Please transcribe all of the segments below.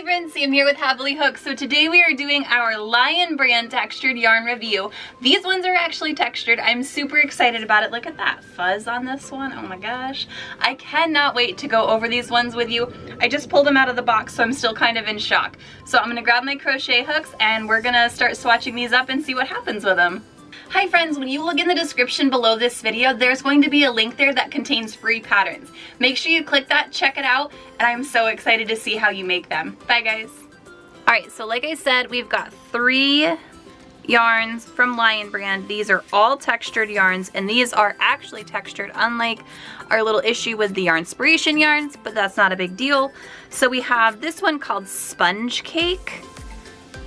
friends, Sam here with Happily Hooked. So today we are doing our Lion brand textured yarn review. These ones are actually textured. I'm super excited about it. Look at that fuzz on this one. Oh my gosh. I cannot wait to go over these ones with you. I just pulled them out of the box, so I'm still kind of in shock. So I'm gonna grab my crochet hooks and we're gonna start swatching these up and see what happens with them. Hi friends, when you look in the description below this video, there's going to be a link there that contains free patterns. Make sure you click that, check it out, and I'm so excited to see how you make them. Bye guys. Alright, so like I said, we've got 3 yarns from Lion brand. These are all textured yarns, and these are actually textured, unlike our little issue with the Yarnspiration yarns, but that's not a big deal. So we have this one called Sponge Cake,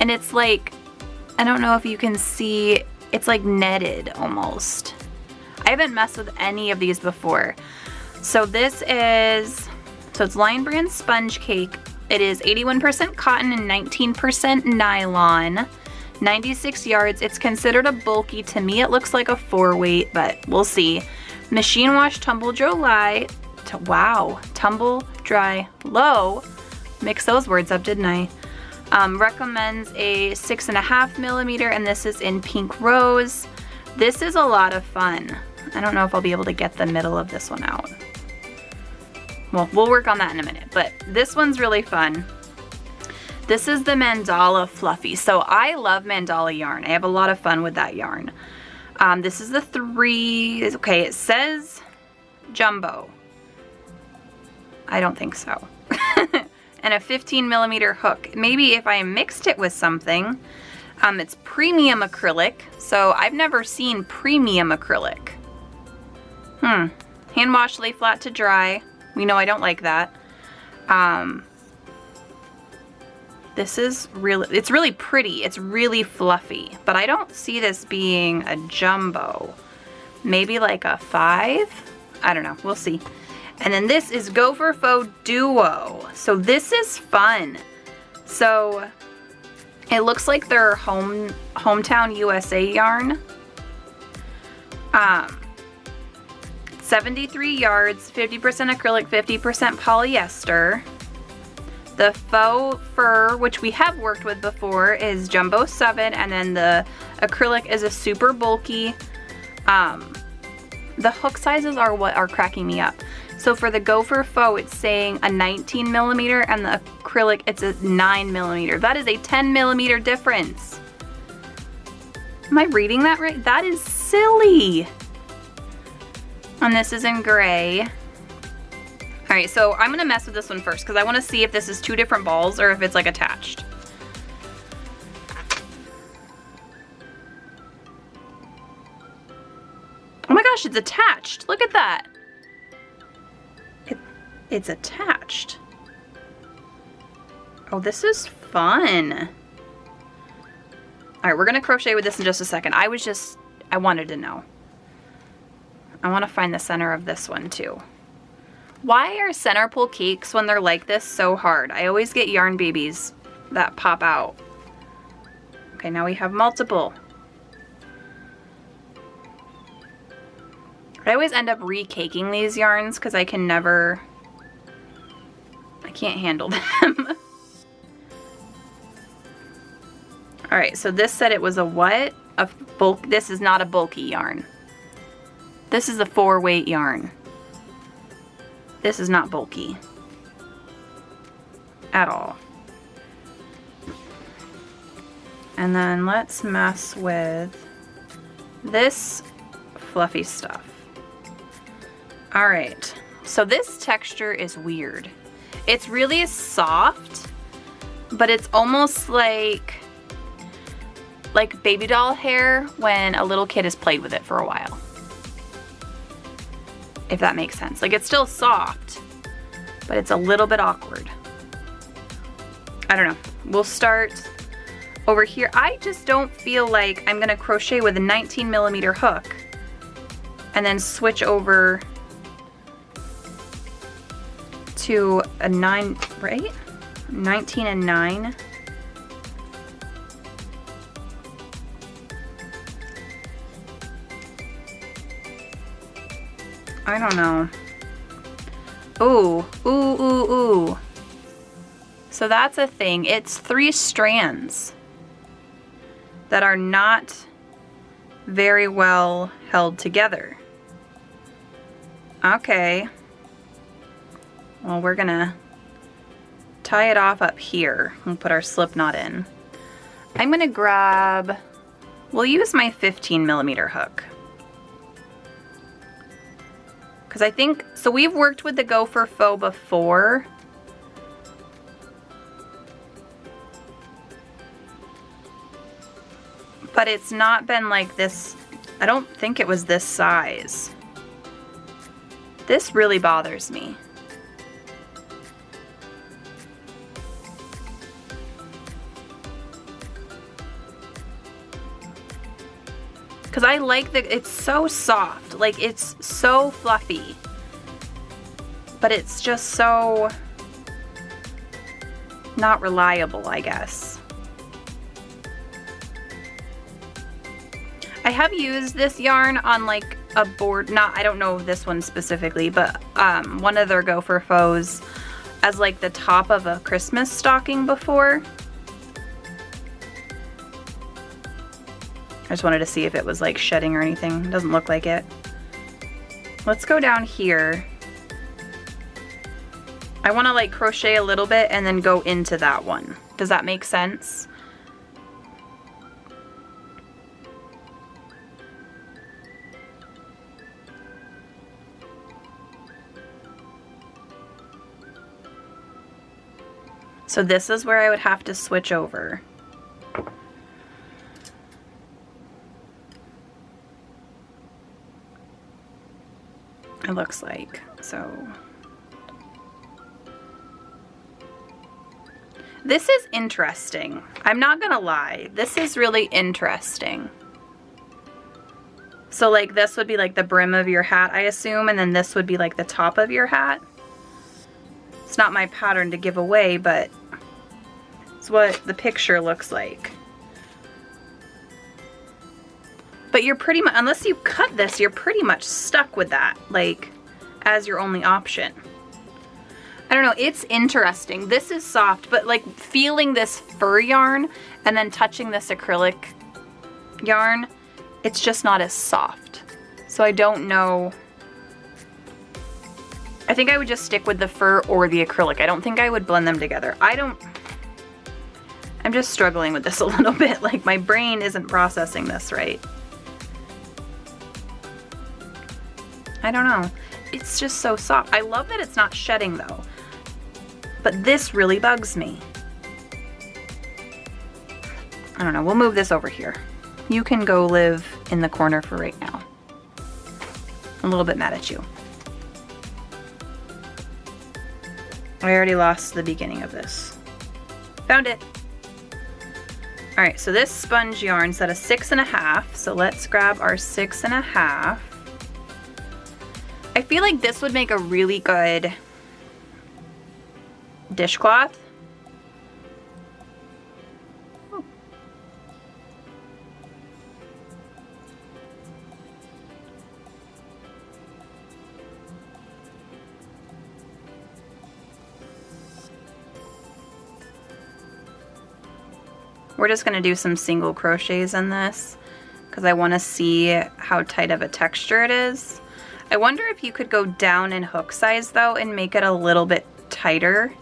and it's like, I don't know if you can see, it's like netted almost. I haven't messed with any of these before. So this is, so it's Lion brand Sponge Cake. It is 81% cotton and 19% nylon. 96 yards. It's considered a bulky. To me it looks like a 4-weight, but we'll see. Machine wash, tumble dry, tumble dry low. Mix those words up, didn't I? Recommends a 6.5 millimeter, and this is in pink rose. This is a lot of fun. I don't know if I'll be able to get the middle of this one out. Well, we'll work on that in a minute, but this one's really fun. This is the Mandala Fluffy. So I love Mandala yarn. I have a lot of fun with that yarn. This is the 3, okay, it says jumbo. I don't think so. And a 15 millimeter hook. Maybe if I mixed it with something. It's premium acrylic, so I've never seen premium acrylic. Hand wash, lay flat to dry. We know I don't like that. This is really, it's really pretty. It's really fluffy, but I don't see this being a jumbo. Maybe like a 5? I don't know, we'll see. And then this is Gopher Faux Duo. So this is fun. So it looks like their hometown USA yarn. 73 yards, 50% acrylic, 50% polyester. The faux fur, which we have worked with before, is Jumbo 7, and then the acrylic is a super bulky. The hook sizes are what are cracking me up. So for the Gopher Faux, it's saying a 19 millimeter, and the acrylic, it's a 9 millimeter. That is a 10 millimeter difference. Am I reading that right? That is silly. And this is in gray. All right, so I'm gonna mess with this one first because I wanna see if this is 2 different balls or if it's like attached. Oh my gosh, it's attached. Look at that. It's attached. Oh, this is fun. All right, we're gonna crochet with this in just a second. I wanted to know. I wanna find the center of this one too. Why are center pull cakes, when they're like this, so hard? I always get yarn babies that pop out. Okay, now we have multiple. I always end up re-caking these yarns because I can't handle them. All right, so this said it was a what? A bulk. This is not a bulky yarn. This is a 4-weight yarn. This is not bulky at all. And then let's mess with this fluffy stuff. All right, so this texture is weird. It's really soft, but it's almost like baby doll hair when a little kid has played with it for a while. If that makes sense. Like, it's still soft, but it's a little bit awkward. I don't know. We'll start over here. I just don't feel like I'm gonna crochet with a 19 millimeter hook and then switch over to a 9, right? 19 and 9. I don't know. Ooh, ooh, ooh, ooh. So that's a thing. It's 3 strands that are not very well held together. Okay. Well, we're gonna tie it off up here and put our slip knot in. I'm gonna grab, we'll use my 15mm hook. Because I think, so we've worked with the gopher faux before. But it's not been like this, I don't think it was this size. This really bothers me. Because I like that it's so soft, like it's so fluffy. But it's just so not reliable, I guess. I have used this yarn on like a board, I don't know this one specifically, but one of their gopher faux as like the top of a Christmas stocking before. I just wanted to see if it was like shedding or anything. It doesn't look like it. Let's go down here. I want to like crochet a little bit and then go into that one. Does that make sense? So this is where I would have to switch over. It looks like, so. This is interesting. I'm not gonna lie, this is really interesting. So like this would be like the brim of your hat, I assume, and then this would be like the top of your hat. It's not my pattern to give away, but it's what the picture looks like. But you're pretty much, unless you cut this, you're pretty much stuck with that, like, as your only option. I don't know, it's interesting. This is soft, but like feeling this fur yarn and then touching this acrylic yarn, it's just not as soft. So I don't know. I think I would just stick with the fur or the acrylic. I don't think I would blend them together. I'm just struggling with this a little bit. Like my brain isn't processing this right. I don't know. It's just so soft. I love that it's not shedding though. But this really bugs me. I don't know. We'll move this over here. You can go live in the corner for right now. I'm a little bit mad at you. I already lost the beginning of this. Found it. All right, so this sponge yarn's at a 6.5. So let's grab our 6.5. I feel like this would make a really good dishcloth. Oh. We're just going to do some single crochets in this because I want to see how tight of a texture it is. I wonder if you could go down in hook size though and make it a little bit tighter.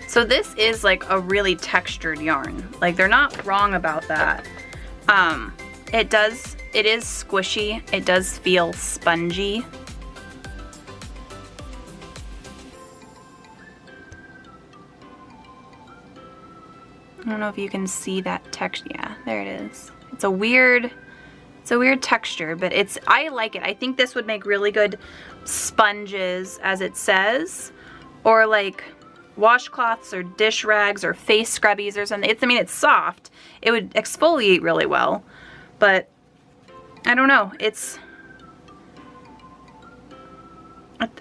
So this is like a really textured yarn. Like they're not wrong about that. It is squishy. It does feel spongy. I don't know if you can see that texture. Yeah, there it is. It's a weird texture, but I like it. I think this would make really good sponges, as it says, or like washcloths or dish rags or face scrubbies or something. I mean, it's soft. It would exfoliate really well, but I don't know.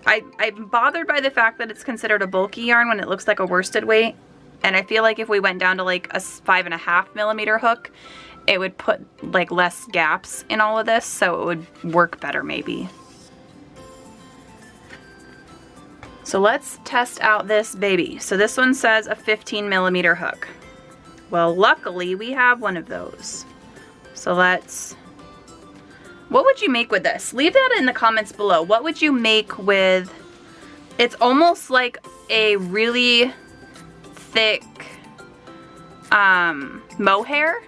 I'm bothered by the fact that it's considered a bulky yarn when it looks like a worsted weight. And I feel like if we went down to like a 5.5 millimeter hook, it would put like less gaps in all of this, so it would work better maybe. So let's test out this baby. So this one says a 15 millimeter hook. Well, luckily we have one of those. So what would you make with this? Leave that in the comments below. What would you make with, it's almost like a really thick mohair.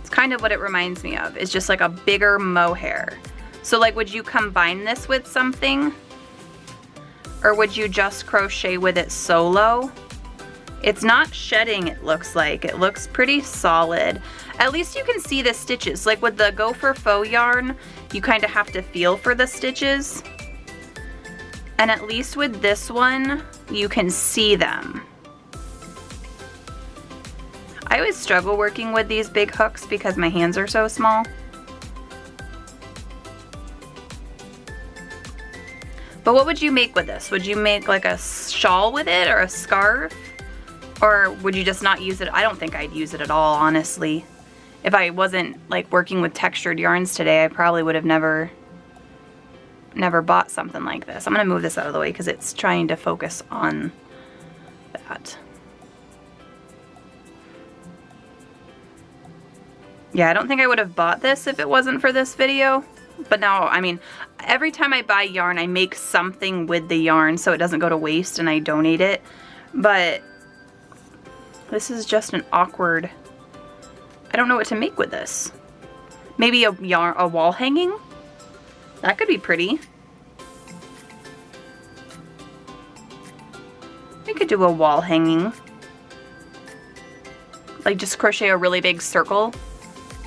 It's kind of what it reminds me of. It's just like a bigger mohair. So like, would you combine this with something? Or would you just crochet with it solo? It's not shedding, it looks like. It looks pretty solid. At least you can see the stitches. Like with the Gopher Faux yarn, you kind of have to feel for the stitches. And at least with this one, you can see them. I always struggle working with these big hooks because my hands are so small. But what would you make with this? Would you make like a shawl with it or a scarf? Or would you just not use it? I don't think I'd use it at all, honestly. If I wasn't like working with textured yarns today, I probably would have never bought something like this. I'm gonna move this out of the way because it's trying to focus on that. Yeah, I don't think I would have bought this if it wasn't for this video. But now, I mean, every time I buy yarn, I make something with the yarn so it doesn't go to waste and I donate it. But this is just an awkward, I don't know what to make with this. Maybe a wall hanging? That could be pretty. We could do a wall hanging. Like just crochet a really big circle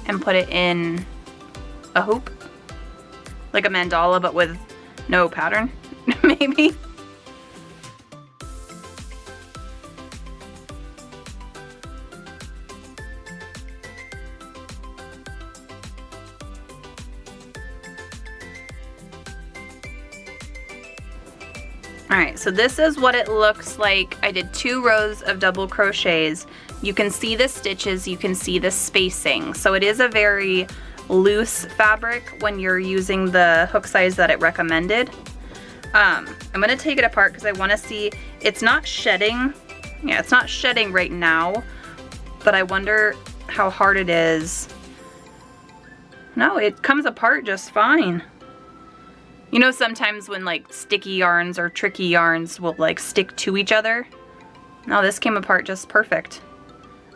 and put it in a hoop. Like a mandala, but with no pattern, maybe. Alright, so this is what it looks like. I did 2 rows of double crochets. You can see the stitches, you can see the spacing. So it is a very loose fabric when you're using the hook size that it recommended. I'm going to take it apart because I want to see, it's not shedding. Yeah, it's not shedding right now, but I wonder how hard it is. No, it comes apart just fine. You know, sometimes when like sticky yarns or tricky yarns will like stick to each other. No, this came apart just perfect.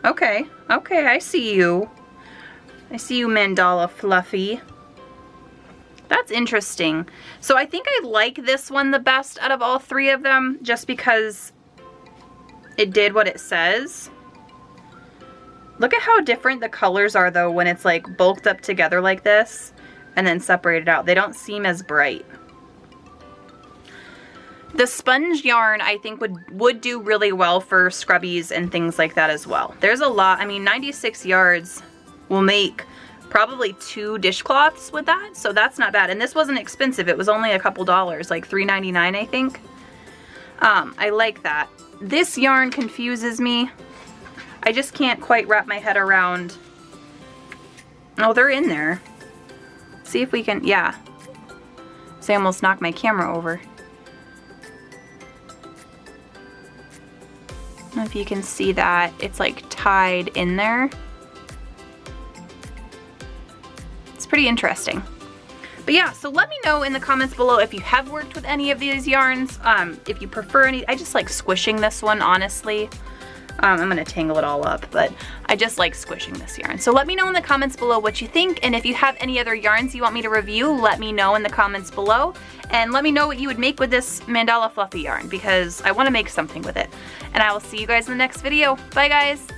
Okay, okay, I see you. I see you, Mandala Fluffy. That's interesting. So I think I like this one the best out of all 3 of them just because it did what it says. Look at how different the colors are though when it's like bulked up together like this and then separated out. They don't seem as bright. The sponge yarn I think would do really well for scrubbies and things like that as well. There's a lot, I mean 96 yards will make probably 2 dishcloths with that, so that's not bad. And this wasn't expensive, it was only a couple dollars, like $3.99 I think. I like that. This yarn confuses me. I just can't quite wrap my head around. Oh, they're in there. See if we can, yeah. So I almost knocked my camera over. I don't know if you can see that. It's like tied in there. It's pretty interesting. But yeah, so let me know in the comments below if you have worked with any of these yarns. If you prefer any, I just like squishing this one, honestly. I'm gonna tangle it all up, but I just like squishing this yarn. So let me know in the comments below what you think, and if you have any other yarns you want me to review, let me know in the comments below, and let me know what you would make with this mandala fluffy yarn, because I wanna make something with it. And I will see you guys in the next video. Bye guys!